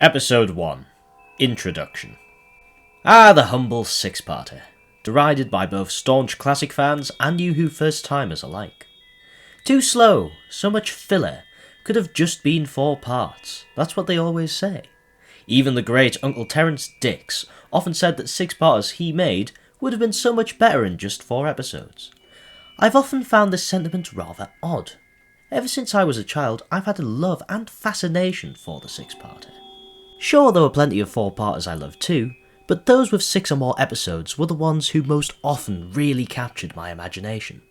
Episode 1. Introduction. The humble six-parter, derided by both staunch classic fans and you who first-timers alike. Too slow, so much filler, could have just been 4 parts, that's what they always say. Even the great Uncle Terence Dix often said that 6-parters he made would have been so much better in just 4 episodes. I've often found this sentiment rather odd. Ever since I was a child, I've had a love and fascination for the 6-parter. Sure, there were plenty of 4-parters I loved too, but those with 6 or more episodes were the ones who most often really captured my imagination.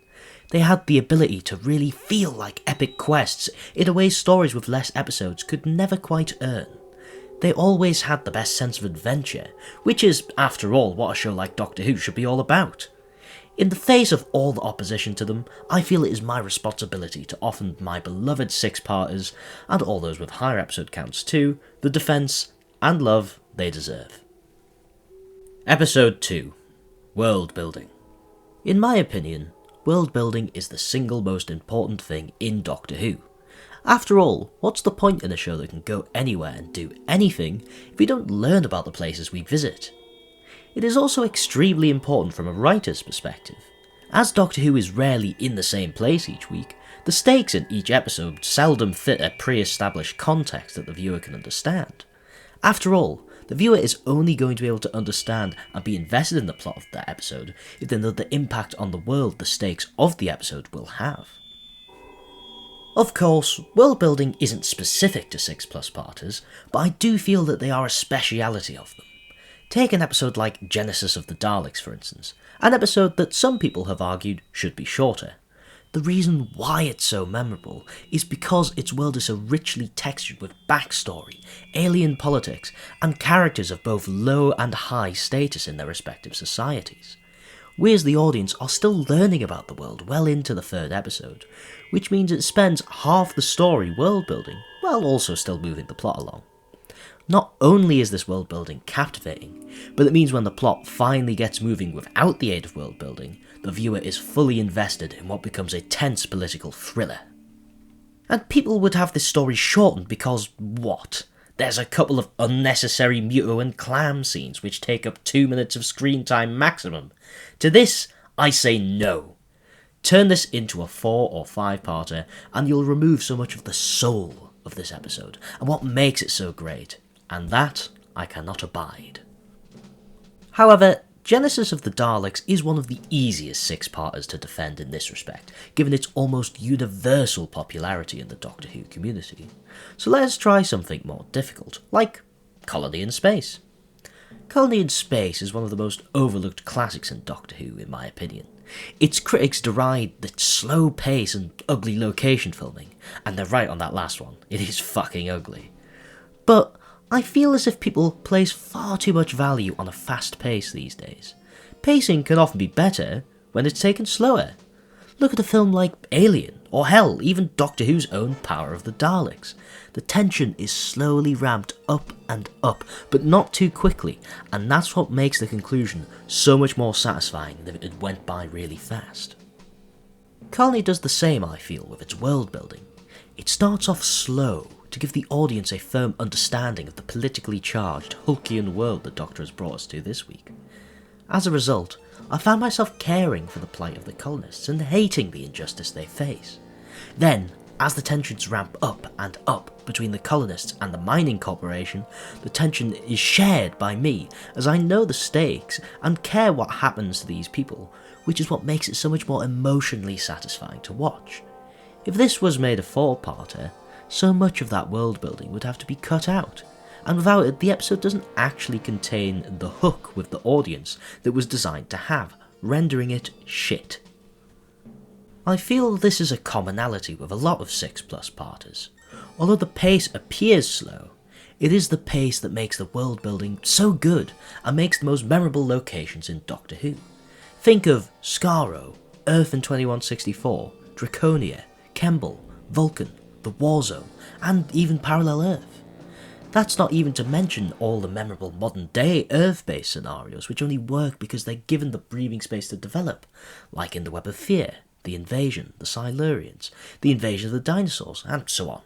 They had the ability to really feel like epic quests in a way stories with less episodes could never quite earn. They always had the best sense of adventure, which is, after all, what a show like Doctor Who should be all about. In the face of all the opposition to them, I feel it is my responsibility to offer my beloved 6-parters, and all those with higher episode counts too, the defence and love they deserve. Episode 2. World Building. In my opinion, world building is the single most important thing in Doctor Who. After all, what's the point in a show that can go anywhere and do anything if we don't learn about the places we visit? It is also extremely important from a writer's perspective. As Doctor Who is rarely in the same place each week, the stakes in each episode seldom fit a pre-established context that the viewer can understand. After all, the viewer is only going to be able to understand and be invested in the plot of that episode if they know the impact on the world the stakes of the episode will have. Of course, world building isn't specific to 6+parters, but I do feel that they are a speciality of them. Take an episode like Genesis of the Daleks, for instance, an episode that some people have argued should be shorter. The reason why it's so memorable is because its world is so richly textured with backstory, alien politics, and characters of both low and high status in their respective societies. We as the audience are still learning about the world well into the 3rd episode, which means it spends half the story world building, while also still moving the plot along. Not only is this world building captivating, but it means when the plot finally gets moving without the aid of world building, the viewer is fully invested in what becomes a tense political thriller. And people would have this story shortened because, what? There's a couple of unnecessary Muto and Clam scenes which take up 2 minutes of screen time maximum. To this, I say no. Turn this into a 4 or 5-parter and you'll remove so much of the soul of this episode and what makes it so great. And that I cannot abide. However, Genesis of the Daleks is one of the easiest 6-parters to defend in this respect, given its almost universal popularity in the Doctor Who community. So let's try something more difficult, like Colony in Space. Colony in Space is one of the most overlooked classics in Doctor Who, in my opinion. Its critics deride the slow pace and ugly location filming, and they're right on that last one, it is fucking ugly. But I feel as if people place far too much value on a fast pace these days. Pacing can often be better when it's taken slower. Look at a film like Alien, or hell, even Doctor Who's own Power of the Daleks. The tension is slowly ramped up and up, but not too quickly, and that's what makes the conclusion so much more satisfying than if it went by really fast. Colony does the same, I feel, with its world building. It starts off slow, to give the audience a firm understanding of the politically charged, Hulkian world the Doctor has brought us to this week. As a result, I found myself caring for the plight of the colonists and hating the injustice they face. Then, as the tensions ramp up and up between the colonists and the mining corporation, the tension is shared by me as I know the stakes and care what happens to these people, which is what makes it so much more emotionally satisfying to watch. If this was made a 4-parter, so much of that world building would have to be cut out, and without it the episode doesn't actually contain the hook with the audience that was designed to have, rendering it shit. I feel this is a commonality with a lot of 6+parters. Although the pace appears slow, it is the pace that makes the world building so good and makes the most memorable locations in Doctor Who. Think of Skaro, Earth in 2164, Draconia, Kemble, Vulcan, the War Zone, and even Parallel Earth. That's not even to mention all the memorable modern-day Earth-based scenarios which only work because they're given the breathing space to develop, like in The Web of Fear, The Invasion, The Silurians, The Invasion of the Dinosaurs, and so on.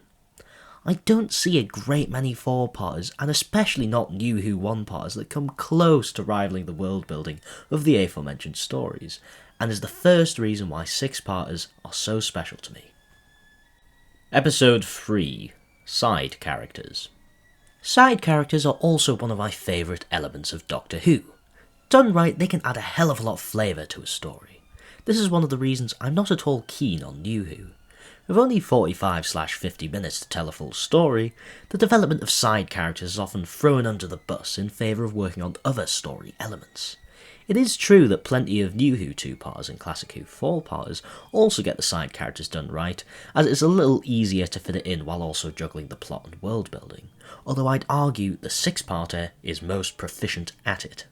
I don't see a great many 4-parters, and especially not New Who 1-parters, that come close to rivaling the world building of the aforementioned stories, and is the first reason why 6-parters are so special to me. Episode 3. Side Characters. Side characters are also one of my favourite elements of Doctor Who. Done right, they can add a hell of a lot of flavour to a story. This is one of the reasons I'm not at all keen on New Who. With only 45/50 minutes to tell a full story, the development of side characters is often thrown under the bus in favour of working on other story elements. It is true that plenty of New Who 2-parters and Classic Who 4-parters also get the side characters done right, as it's a little easier to fit it in while also juggling the plot and world building, although I'd argue the 6-parter is most proficient at it.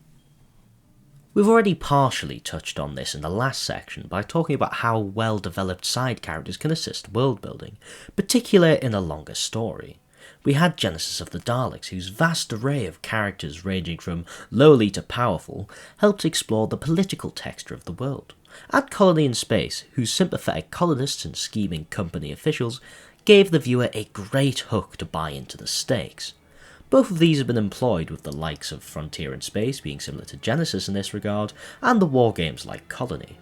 We've already partially touched on this in the last section by talking about how well developed side characters can assist world building, particularly in a longer story. We had Genesis of the Daleks, whose vast array of characters ranging from lowly to powerful helped explore the political texture of the world. Add Colony in Space, whose sympathetic colonists and scheming company officials gave the viewer a great hook to buy into the stakes. Both of these have been employed with the likes of Frontier in Space being similar to Genesis in this regard, and the war games like Colony.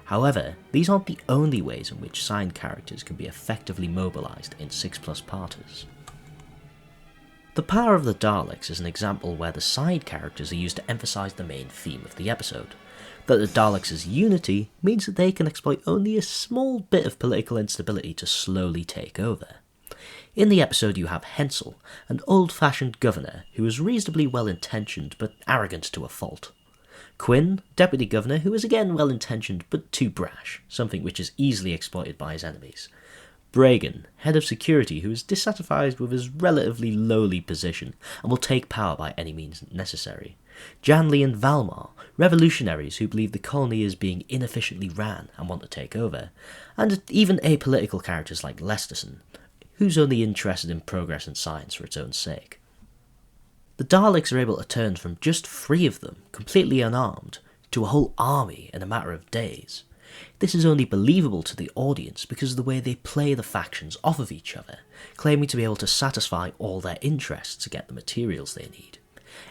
However, these aren't the only ways in which side characters can be effectively mobilised in 6+ parters. The Power of the Daleks is an example where the side characters are used to emphasise the main theme of the episode. That the Daleks' unity means that they can exploit only a small bit of political instability to slowly take over. In the episode you have Hensel, an old-fashioned governor who is reasonably well-intentioned but arrogant to a fault. Quinn, deputy governor, who is again well-intentioned but too brash, something which is easily exploited by his enemies. Bragan, head of security, who is dissatisfied with his relatively lowly position and will take power by any means necessary. Janley and Valmar, revolutionaries who believe the colony is being inefficiently ran and want to take over. And even apolitical characters like Lesterson, who's only interested in progress and science for its own sake. The Daleks are able to turn from just 3 of them, completely unarmed, to a whole army in a matter of days. This is only believable to the audience because of the way they play the factions off of each other, claiming to be able to satisfy all their interests to get the materials they need.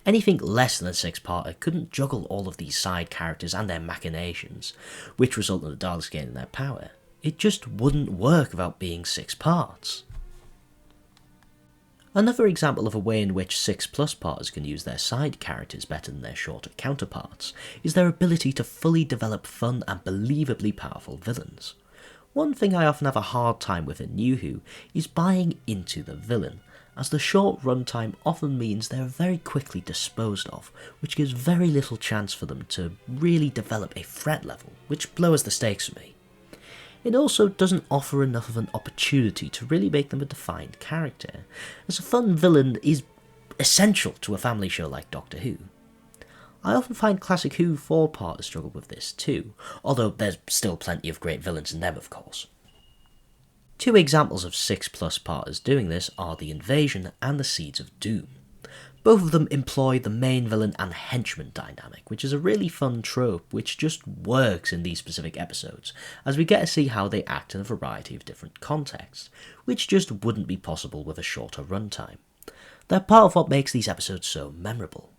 Anything less than a 6-parter couldn't juggle all of these side characters and their machinations, which result in the Daleks gaining their power. It just wouldn't work without being 6 parts. Another example of a way in which 6+ parters can use their side characters better than their shorter counterparts is their ability to fully develop fun and believably powerful villains. One thing I often have a hard time with in New Who is buying into the villain, as the short runtime often means they are very quickly disposed of, which gives very little chance for them to really develop a threat level, which lowers the stakes for me. It also doesn't offer enough of an opportunity to really make them a defined character, as a fun villain is essential to a family show like Doctor Who. I often find Classic Who 4-parters struggle with this too, although there's still plenty of great villains in them of course. 2 examples of 6+ parters doing this are The Invasion and The Seeds of Doom. Both of them employ the main villain and henchman dynamic, which is a really fun trope which just works in these specific episodes, as we get to see how they act in a variety of different contexts, which just wouldn't be possible with a shorter runtime. They're part of what makes these episodes so memorable.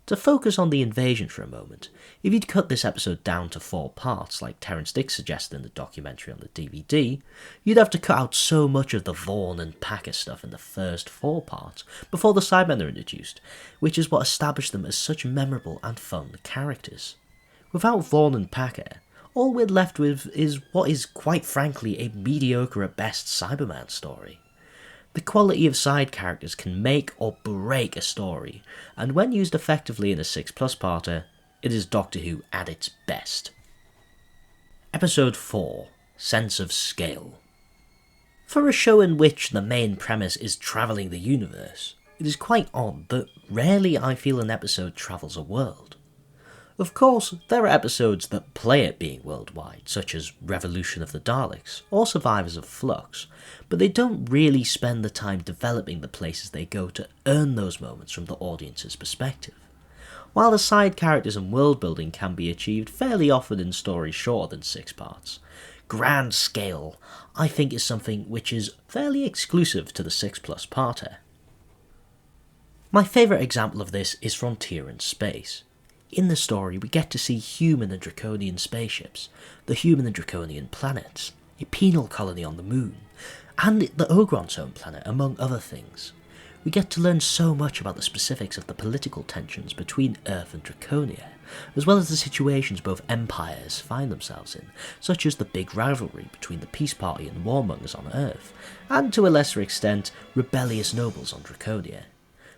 To focus on The Invasion for a moment, if you'd cut this episode down to 4 parts, like Terence Dicks suggested in the documentary on the DVD, you'd have to cut out so much of the Vaughan and Packer stuff in the first 4 parts before the Cybermen are introduced, which is what established them as such memorable and fun characters. Without Vaughan and Packer, all we're left with is what is quite frankly a mediocre at best Cyberman story. The quality of side characters can make or break a story, and when used effectively in a 6+ parter, it is Doctor Who at its best. Episode 4. Sense of Scale. For a show in which the main premise is travelling the universe, it is quite odd that rarely I feel an episode travels a world. Of course, there are episodes that play at being worldwide, such as Revolution of the Daleks or Survivors of Flux, but they don't really spend the time developing the places they go to earn those moments from the audience's perspective. While the side characters and world building can be achieved fairly often in stories shorter than 6 parts, grand scale, I think is something which is fairly exclusive to the 6+ parter. My favourite example of this is Frontier in Space. In the story, we get to see human and Draconian spaceships, the human and Draconian planets, a penal colony on the moon, and the Ogron's home planet, among other things. We get to learn so much about the specifics of the political tensions between Earth and Draconia, as well as the situations both empires find themselves in, such as the big rivalry between the Peace Party and warmongers on Earth, and to a lesser extent, rebellious nobles on Draconia.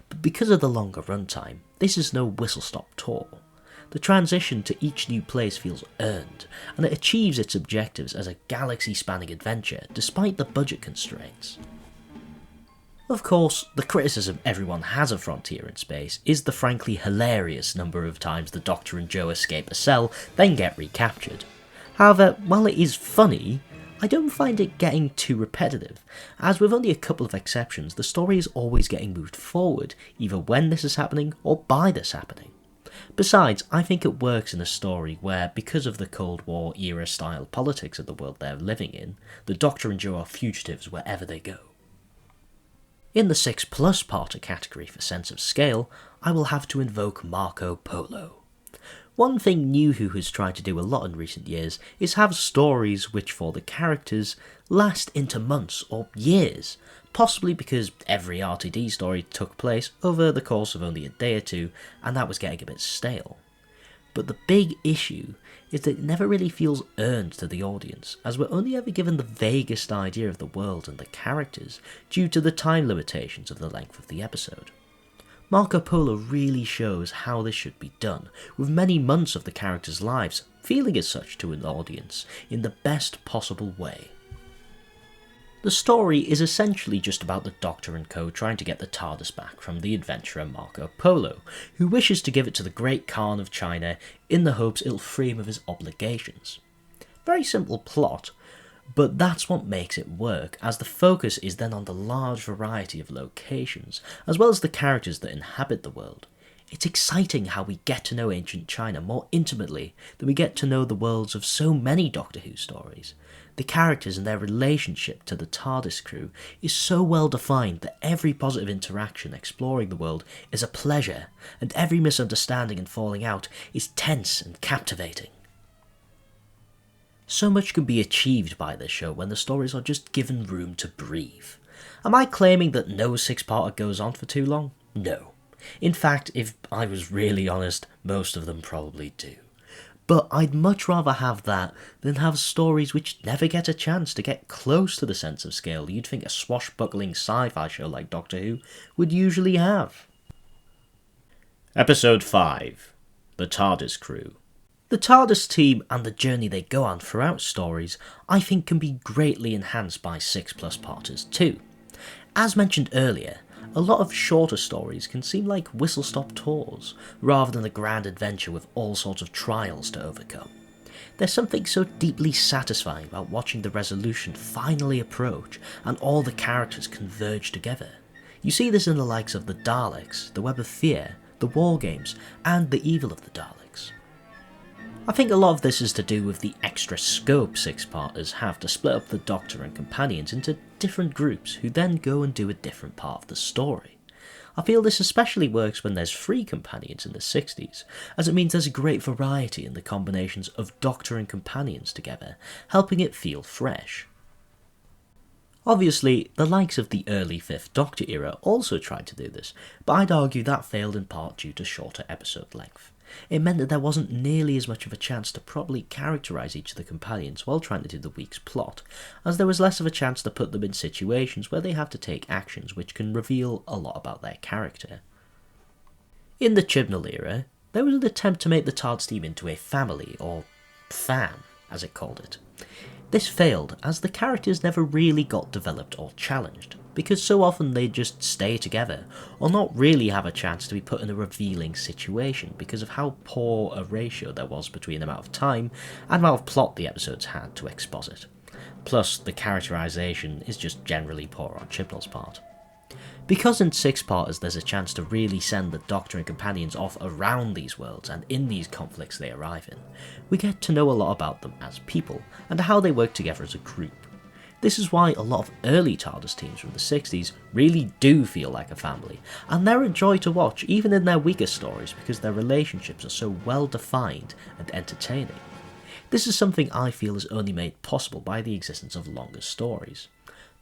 But because of the longer runtime, this is no whistle-stop tour. The transition to each new place feels earned, and it achieves its objectives as a galaxy-spanning adventure despite the budget constraints. Of course, the criticism everyone has of Frontier in Space is the frankly hilarious number of times the Doctor and Jo escape a cell, then get recaptured. However, while it is funny, I don't find it getting too repetitive, as with only a couple of exceptions, the story is always getting moved forward, either when this is happening or by this happening. Besides, I think it works in a story where, because of the Cold War era style politics of the world they're living in, the Doctor and Jo are fugitives wherever they go. In the 6+ parter category for sense of scale, I will have to invoke Marco Polo. One thing New Who has tried to do a lot in recent years is have stories which for the characters last into months or years, possibly because every RTD story took place over the course of only a day or two and that was getting a bit stale. But the big issue is that it never really feels earned to the audience, as we're only ever given the vaguest idea of the world and the characters due to the time limitations of the length of the episode. Marco Polo really shows how this should be done, with many months of the characters' lives feeling as such to an audience in the best possible way. The story is essentially just about the Doctor and co trying to get the TARDIS back from the adventurer Marco Polo, who wishes to give it to the Great Khan of China in the hopes it'll free him of his obligations. Very simple plot, but that's what makes it work, as the focus is then on the large variety of locations, as well as the characters that inhabit the world. It's exciting how we get to know ancient China more intimately than we get to know the worlds of so many Doctor Who stories. The characters and their relationship to the TARDIS crew is so well defined that every positive interaction exploring the world is a pleasure, and every misunderstanding and falling out is tense and captivating. So much can be achieved by this show when the stories are just given room to breathe. Am I claiming that no 6-parter goes on for too long? No. In fact, if I was really honest, most of them probably do. But I'd much rather have that than have stories which never get a chance to get close to the sense of scale you'd think a swashbuckling sci-fi show like Doctor Who would usually have. Episode 5. The TARDIS Crew. The TARDIS team and the journey they go on throughout stories I think can be greatly enhanced by 6+ parters too. As mentioned earlier, a lot of shorter stories can seem like whistle-stop tours, rather than a grand adventure with all sorts of trials to overcome. There's something so deeply satisfying about watching the resolution finally approach and all the characters converge together. You see this in the likes of the Daleks, the Web of Fear, the War Games, and the Evil of the Daleks. I think a lot of this is to do with the extra scope 6-parters have to split up the Doctor and companions into different groups who then go and do a different part of the story. I feel this especially works when there's 3 companions in the 60s, as it means there's a great variety in the combinations of Doctor and companions together, helping it feel fresh. Obviously, the likes of the early 5th Doctor era also tried to do this, but I'd argue that failed in part due to shorter episode length. It meant that there wasn't nearly as much of a chance to properly characterise each of the companions while trying to do the week's plot, as there was less of a chance to put them in situations where they have to take actions which can reveal a lot about their character. In the Chibnall era, there was an attempt to make the TARDIS team into a family, or fam, as it called it. This failed, as the characters never really got developed or challenged, because so often they just stay together, or not really have a chance to be put in a revealing situation because of how poor a ratio there was between the amount of time and amount of plot the episodes had to exposit. Plus, the characterisation is just generally poor on Chibnall's part. Because in six-parters there's a chance to really send the Doctor and companions off around these worlds and in these conflicts they arrive in, we get to know a lot about them as people and how they work together as a group. This is why a lot of early TARDIS teams from the 60s really do feel like a family, and they're a joy to watch even in their weaker stories because their relationships are so well defined and entertaining. This is something I feel is only made possible by the existence of longer stories.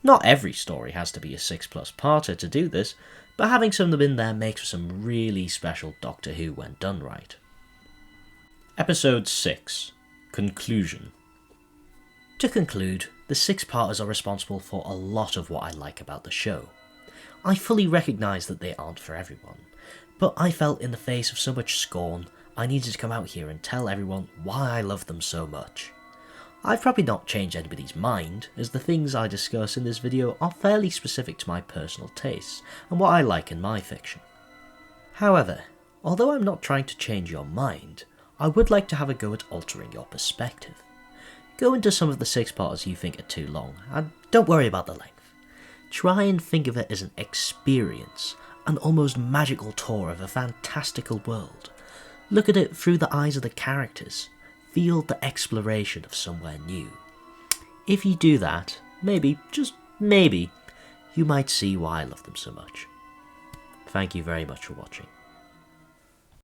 Not every story has to be a 6+ parter to do this, but having some of them in there makes for some really special Doctor Who when done right. Episode 6. Conclusion. To conclude, the 6-parters are responsible for a lot of what I like about the show. I fully recognise that they aren't for everyone, but I felt in the face of so much scorn, I needed to come out here and tell everyone why I love them so much. I've probably not changed anybody's mind, as the things I discuss in this video are fairly specific to my personal tastes and what I like in my fiction. However, although I'm not trying to change your mind, I would like to have a go at altering your perspective. Go into some of the 6-parters you think are too long, and don't worry about the length. Try and think of it as an experience, an almost magical tour of a fantastical world. Look at it through the eyes of the characters. Feel the exploration of somewhere new. If you do that, maybe, just maybe, you might see why I love them so much. Thank you very much for watching.